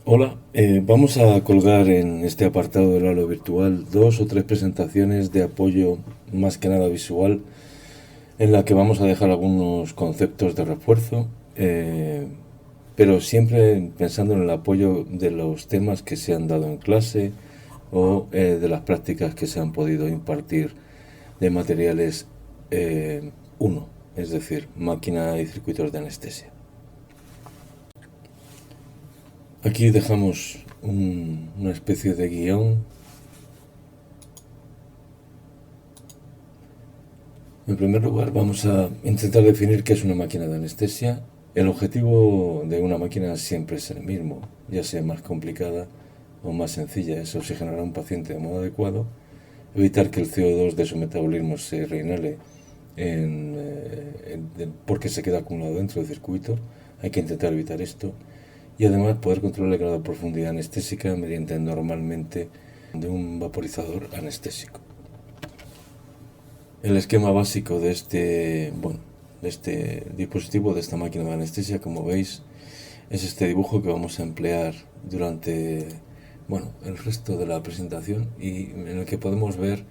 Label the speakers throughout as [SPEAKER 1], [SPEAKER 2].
[SPEAKER 1] Hola, vamos a colgar en este apartado del aula virtual dos o tres presentaciones de apoyo más que nada visual en la que vamos a dejar algunos conceptos de refuerzo, pero siempre pensando en el apoyo de los temas que se han dado en clase o de las prácticas que se han podido impartir de materiales 1, es decir, máquina y circuitos de anestesia. Aquí dejamos una especie de guión. En primer lugar, vamos a intentar definir qué es una máquina de anestesia. El objetivo de una máquina siempre es el mismo, ya sea más complicada o más sencilla, es oxigenar a un paciente de modo adecuado, evitar que el CO2 de su metabolismo se reinhale porque se queda acumulado dentro del circuito. Hay que intentar evitar esto y además poder controlar el grado de profundidad anestésica mediante normalmente de un vaporizador anestésico. El esquema básico de este dispositivo, de esta máquina de anestesia, como veis, es este dibujo que vamos a emplear durante el resto de la presentación y en el que podemos ver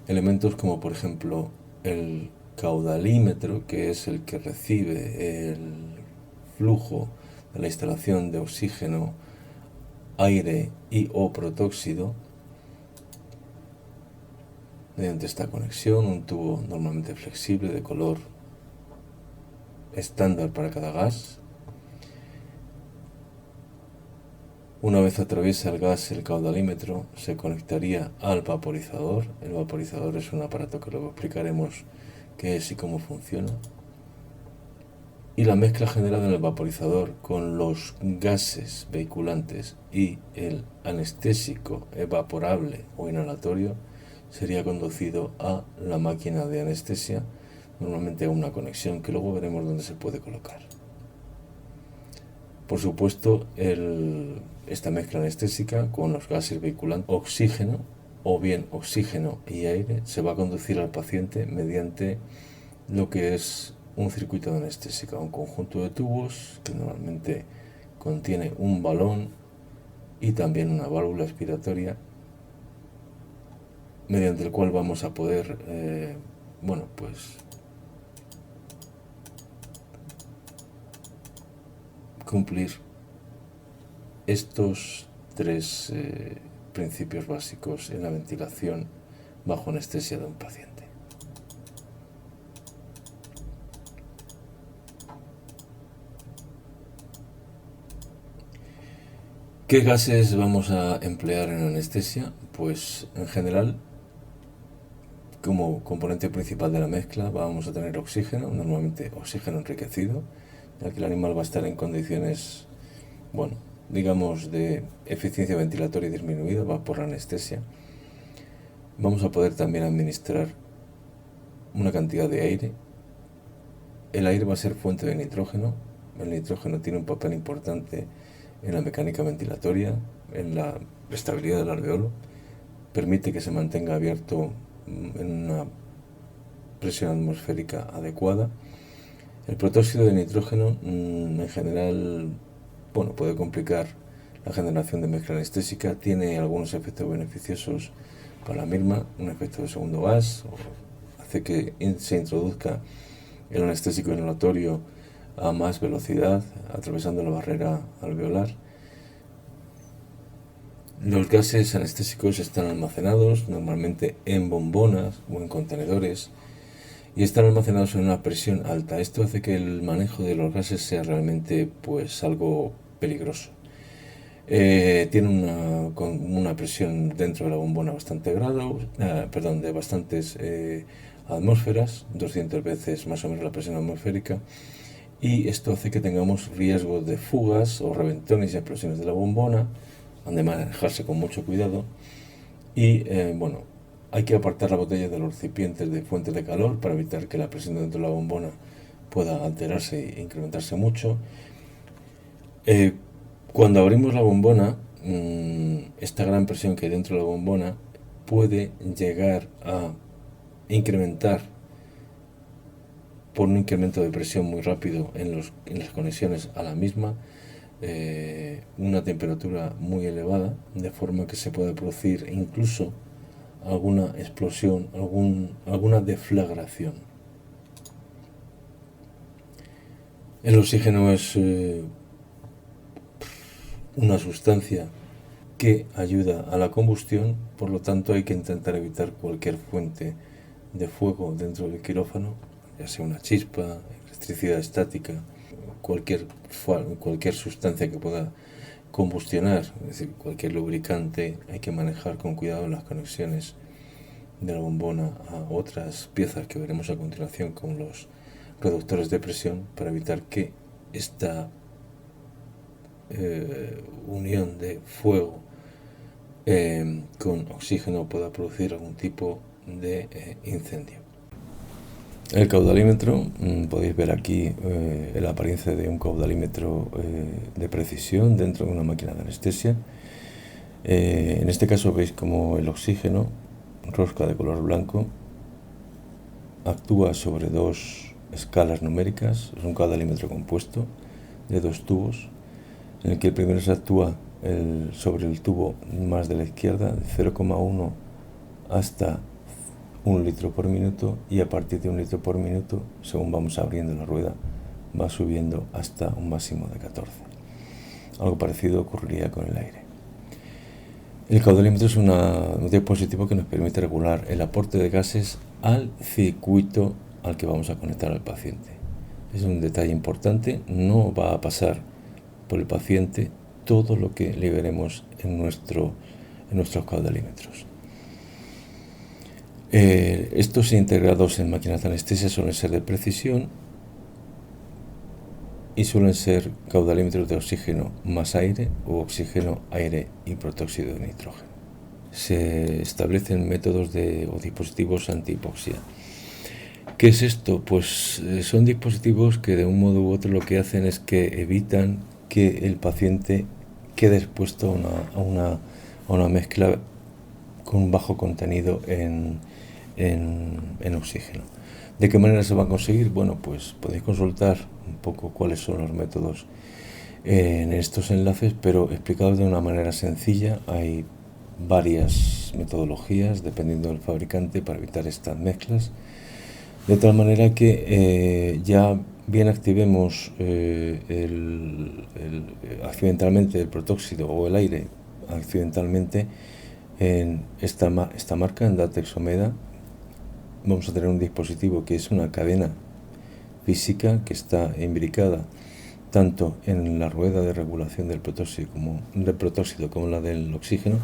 [SPEAKER 1] elementos como por ejemplo el caudalímetro, que es el que recibe el flujo de la instalación de oxígeno, aire y o protóxido mediante esta conexión, un tubo normalmente flexible de color estándar para cada gas. Una vez atraviesa el gas el caudalímetro, se conectaría al vaporizador. El vaporizador es un aparato que luego explicaremos qué es y cómo funciona. Y la mezcla generada en el vaporizador con los gases vehiculantes y el anestésico evaporable o inhalatorio sería conducido a la máquina de anestesia, normalmente a una conexión que luego veremos dónde se puede colocar. Por supuesto, esta mezcla anestésica con los gases vehiculantes, oxígeno o bien oxígeno y aire, se va a conducir al paciente mediante lo que es un circuito de anestésica, un conjunto de tubos que normalmente contiene un balón y también una válvula expiratoria mediante el cual vamos a poder cumplir estos tres principios básicos en la ventilación bajo anestesia de un paciente. ¿Qué gases vamos a emplear en anestesia? Pues en general, como componente principal de la mezcla, vamos a tener oxígeno, normalmente oxígeno enriquecido, ya que el animal va a estar en condiciones, digamos, de eficiencia ventilatoria disminuida, va por la anestesia. Vamos a poder también administrar una cantidad de aire. El aire va a ser fuente de nitrógeno. El nitrógeno tiene un papel importante en la mecánica ventilatoria, en la estabilidad del alveolo. Permite que se mantenga abierto en una presión atmosférica adecuada. El protóxido de nitrógeno en general puede complicar la generación de mezcla anestésica, tiene algunos efectos beneficiosos para la misma, un efecto de segundo gas, hace que se introduzca el anestésico inhalatorio a más velocidad, atravesando la barrera alveolar. Los gases anestésicos están almacenados normalmente en bombonas o en contenedores y están almacenados en una presión alta. Esto hace que el manejo de los gases sea realmente algo peligroso. Tiene una presión dentro de la bombona de bastantes atmósferas, 200 veces más o menos la presión atmosférica, y esto hace que tengamos riesgo de fugas o reventones y explosiones de la bombona. Han de manejarse con mucho cuidado y hay que apartar la botella de los recipientes de fuentes de calor para evitar que la presión dentro de la bombona pueda alterarse e incrementarse mucho. Cuando abrimos la bombona, esta gran presión que hay dentro de la bombona puede llegar a incrementar por un incremento de presión muy rápido en las conexiones a la misma, una temperatura muy elevada, de forma que se puede producir incluso alguna explosión, alguna deflagración. El oxígeno es una sustancia que ayuda a la combustión, por lo tanto hay que intentar evitar cualquier fuente de fuego dentro del quirófano, ya sea una chispa, electricidad estática, cualquier sustancia que pueda combustionar, es decir, cualquier lubricante. Hay que manejar con cuidado las conexiones de la bombona a otras piezas que veremos a continuación, como los reductores de presión, para evitar que esta unión de fuego con oxígeno pueda producir algún tipo de incendio. El caudalímetro, podéis ver aquí la apariencia de un caudalímetro de precisión dentro de una máquina de anestesia. En este caso veis como el oxígeno, rosca de color blanco, actúa sobre dos escalas numéricas. Es un caudalímetro compuesto de dos tubos, en el que el primero se actúa sobre el tubo más de la izquierda, de 0,1 hasta 1 litro por minuto, y a partir de 1 litro por minuto, según vamos abriendo la rueda, va subiendo hasta un máximo de 14. Algo parecido ocurriría con el aire. El caudalímetro es un dispositivo que nos permite regular el aporte de gases al circuito al que vamos a conectar al paciente. Es un detalle importante, no va a pasar por el paciente todo lo que liberemos en nuestros caudalímetros. Estos integrados en máquinas de anestesia suelen ser de precisión y suelen ser caudalímetros de oxígeno más aire o oxígeno, aire y protóxido de nitrógeno. Se establecen métodos o dispositivos antihipoxia. ¿Qué es esto? Pues son dispositivos que de un modo u otro lo que hacen es que evitan que el paciente quede expuesto a una mezcla con bajo contenido en oxígeno. ¿De qué manera se va a conseguir? Bueno, pues podéis consultar un poco cuáles son los métodos en estos enlaces, pero explicados de una manera sencilla. Hay varias metodologías dependiendo del fabricante para evitar estas mezclas, de tal manera que ya bien activemos accidentalmente el protóxido o el aire accidentalmente en esta marca, en Datex o Meda, vamos a tener un dispositivo que es una cadena física que está imbricada tanto en la rueda de regulación del protóxido como la del oxígeno,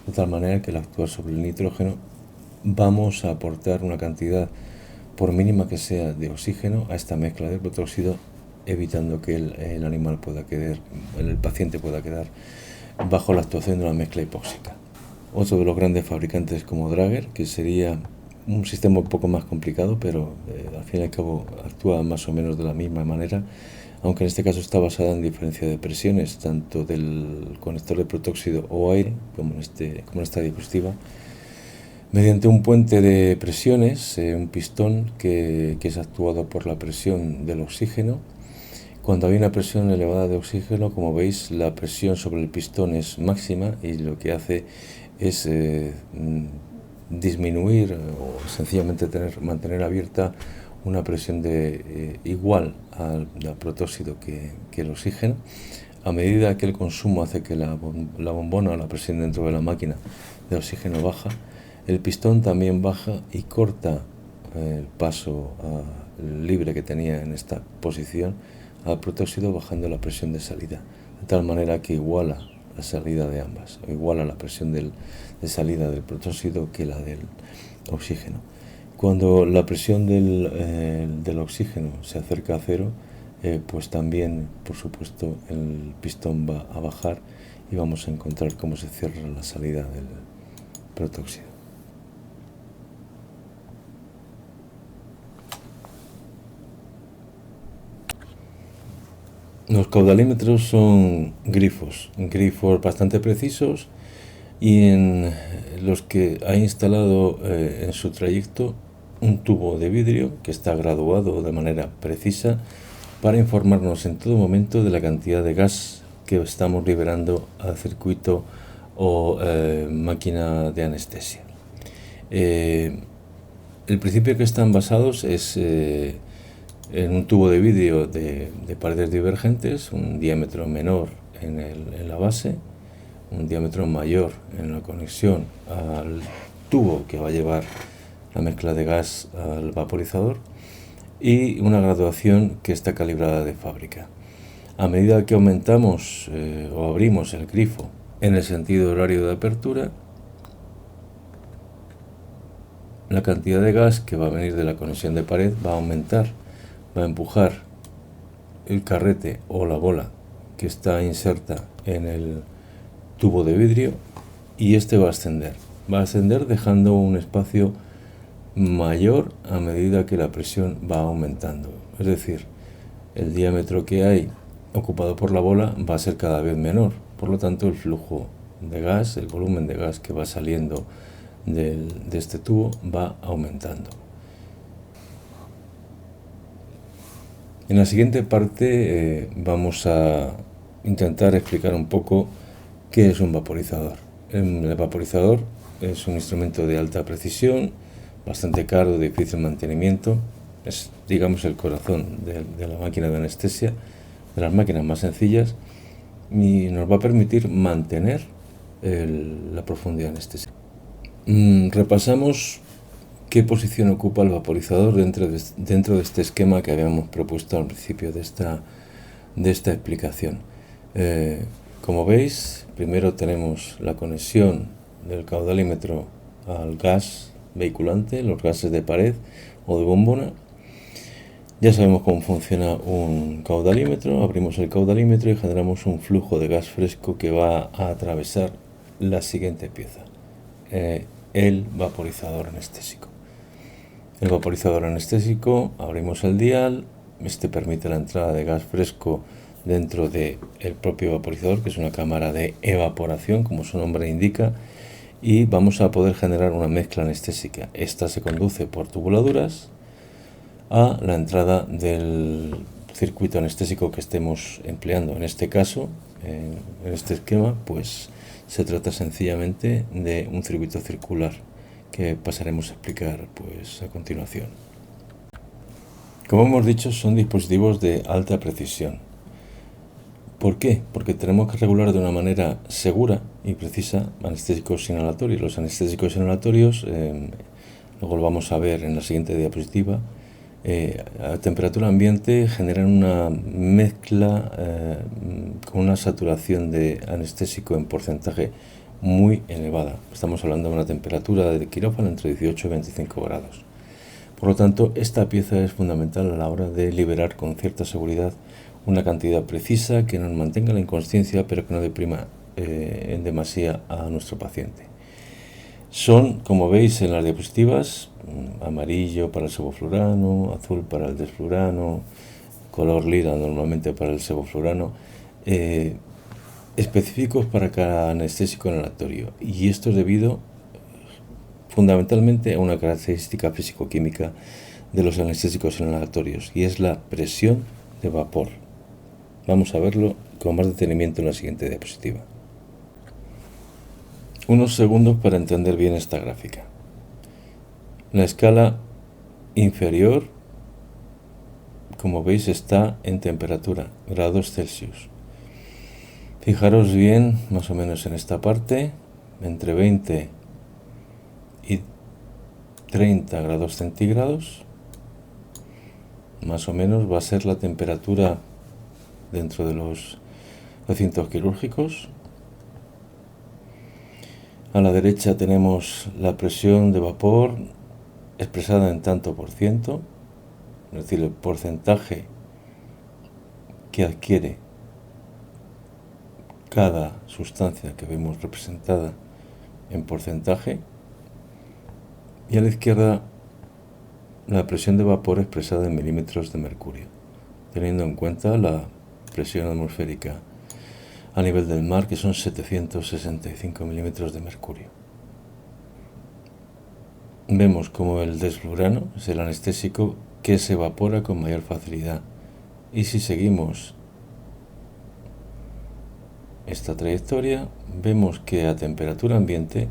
[SPEAKER 1] de tal manera que al actuar sobre el nitrógeno vamos a aportar una cantidad, por mínima que sea, de oxígeno a esta mezcla de protóxido, evitando que el paciente pueda quedar bajo la actuación de una mezcla hipóxica. Otro de los grandes fabricantes como Draeger, que sería un sistema un poco más complicado, pero al fin y al cabo actúa más o menos de la misma manera, aunque en este caso está basada en diferencia de presiones, tanto del conector de protóxido o aire, como en esta diapositiva, mediante un puente de presiones, un pistón que es actuado por la presión del oxígeno. Cuando hay una presión elevada de oxígeno, como veis, la presión sobre el pistón es máxima y lo que hace es disminuir o sencillamente mantener abierta una presión igual al protóxido que el oxígeno. A medida que el consumo hace que la bombona o la presión dentro de la máquina de oxígeno baja, el pistón también baja y corta el paso libre que tenía en esta posición al protóxido, bajando la presión de salida, de tal manera que iguala la salida de ambas, o iguala la presión de salida del protóxido que la del oxígeno. Cuando la presión del oxígeno se acerca a cero, pues también, por supuesto, el pistón va a bajar y vamos a encontrar cómo se cierra la salida del protóxido. Los caudalímetros son grifos bastante precisos y en los que ha instalado en su trayecto un tubo de vidrio que está graduado de manera precisa para informarnos en todo momento de la cantidad de gas que estamos liberando al circuito o máquina de anestesia. El principio que están basados es en un tubo de vidrio de paredes divergentes, un diámetro menor en la base, un diámetro mayor en la conexión al tubo que va a llevar la mezcla de gas al vaporizador, y una graduación que está calibrada de fábrica. A medida que aumentamos o abrimos el grifo en el sentido horario de apertura, la cantidad de gas que va a venir de la conexión de pared va a aumentar, va a empujar el carrete o la bola que está inserta en el tubo de vidrio, y este va a ascender dejando un espacio mayor a medida que la presión va aumentando. Es decir, el diámetro que hay ocupado por la bola va a ser cada vez menor, por lo tanto el flujo de gas, el volumen de gas que va saliendo de este tubo va aumentando. En la siguiente parte vamos a intentar explicar un poco qué es un vaporizador. El vaporizador es un instrumento de alta precisión, bastante caro, de difícil mantenimiento. Es, digamos, el corazón de la máquina de anestesia, de las máquinas más sencillas, y nos va a permitir mantener la profundidad anestésica. Repasamos qué posición ocupa el vaporizador dentro de este esquema que habíamos propuesto al principio de esta explicación. Como veis, primero tenemos la conexión del caudalímetro al gas vehiculante, los gases de pared o de bombona. Ya sabemos cómo funciona un caudalímetro. Abrimos el caudalímetro y generamos un flujo de gas fresco que va a atravesar la siguiente pieza, el vaporizador anestésico. El vaporizador anestésico, abrimos el dial, este permite la entrada de gas fresco dentro del propio vaporizador, que es una cámara de evaporación, como su nombre indica, y vamos a poder generar una mezcla anestésica. Esta se conduce por tubuladuras a la entrada del circuito anestésico que estemos empleando. En este caso, en este esquema, pues se trata sencillamente de un circuito circular que pasaremos a explicar pues a continuación. Como hemos dicho, son dispositivos de alta precisión. ¿Por qué? Porque tenemos que regular de una manera segura y precisa anestésicos inhalatorios. Los anestésicos inhalatorios, luego lo vamos a ver en la siguiente diapositiva, a temperatura ambiente generan una mezcla con una saturación de anestésico en porcentaje muy elevada. Estamos hablando de una temperatura de quirófano entre 18 y 25 grados. Por lo tanto, esta pieza es fundamental a la hora de liberar con cierta seguridad una cantidad precisa que nos mantenga la inconsciencia, pero que no deprima en demasía a nuestro paciente. Son, como veis en las diapositivas, amarillo para el sevoflurano, azul para el desflurano, color lila normalmente para el sevoflurano, específicos para cada anestésico inhalatorio, y esto es debido fundamentalmente a una característica físico-química de los anestésicos inhalatorios, y es la presión de vapor. Vamos a verlo con más detenimiento en la siguiente diapositiva. Unos segundos para entender bien esta gráfica. La escala inferior, como veis, está en temperatura, grados Celsius. Fijaros bien, más o menos en esta parte, entre 20 y 30 grados centígrados, más o menos va a ser la temperatura dentro de los recintos quirúrgicos. A la derecha tenemos la presión de vapor expresada en tanto por ciento, es decir, el porcentaje que adquiere cada sustancia que vemos representada en porcentaje, y a la izquierda la presión de vapor expresada en milímetros de mercurio, teniendo en cuenta la presión atmosférica a nivel del mar, que son 765 milímetros de mercurio. Vemos como el desflurano es el anestésico que se evapora con mayor facilidad, y si seguimos esta trayectoria, vemos que a temperatura ambiente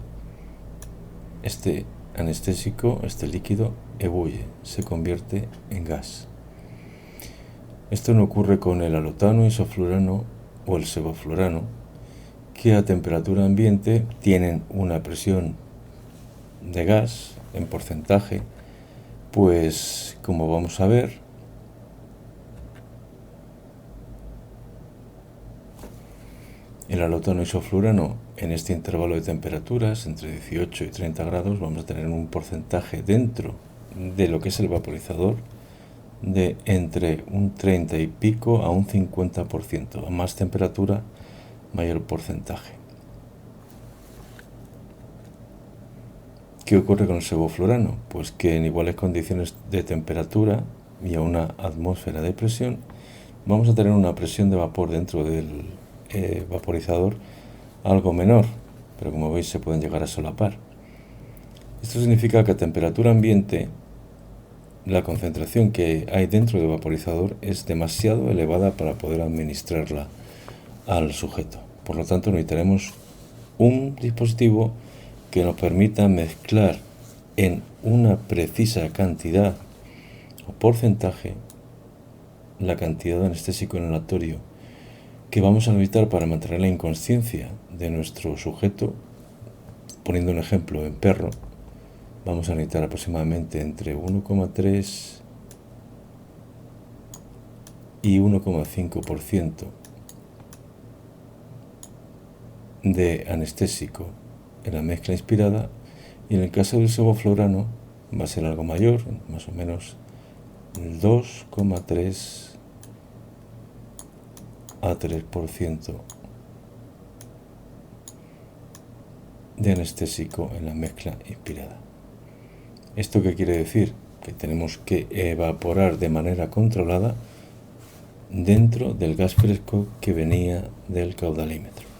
[SPEAKER 1] este anestésico, este líquido, ebulle, se convierte en gas. Esto no ocurre con el alotano, isoflurano o el sevoflurano, que a temperatura ambiente tienen una presión de gas en porcentaje, pues como vamos a ver, el alotano isoflurano en este intervalo de temperaturas entre 18 y 30 grados vamos a tener un porcentaje dentro de lo que es el vaporizador de entre un 30 y pico a un 50%. A más temperatura, mayor porcentaje. ¿Qué ocurre con el sevoflurano? Pues que en iguales condiciones de temperatura y a una atmósfera de presión vamos a tener una presión de vapor dentro del vaporizador algo menor, pero como veis se pueden llegar a solapar. Esto significa que a temperatura ambiente la concentración que hay dentro del vaporizador es demasiado elevada para poder administrarla al sujeto. Por lo tanto, necesitaremos un dispositivo que nos permita mezclar en una precisa cantidad o porcentaje la cantidad de anestésico inhalatorio que vamos a necesitar para mantener la inconsciencia de nuestro sujeto. Poniendo un ejemplo en perro, vamos a necesitar aproximadamente entre 1,3 y 1,5% de anestésico en la mezcla inspirada, y en el caso del sevoflurano va a ser algo mayor, más o menos el 2,3 a 3% de anestésico en la mezcla inspirada. ¿Esto qué quiere decir? Que tenemos que evaporar de manera controlada dentro del gas fresco que venía del caudalímetro.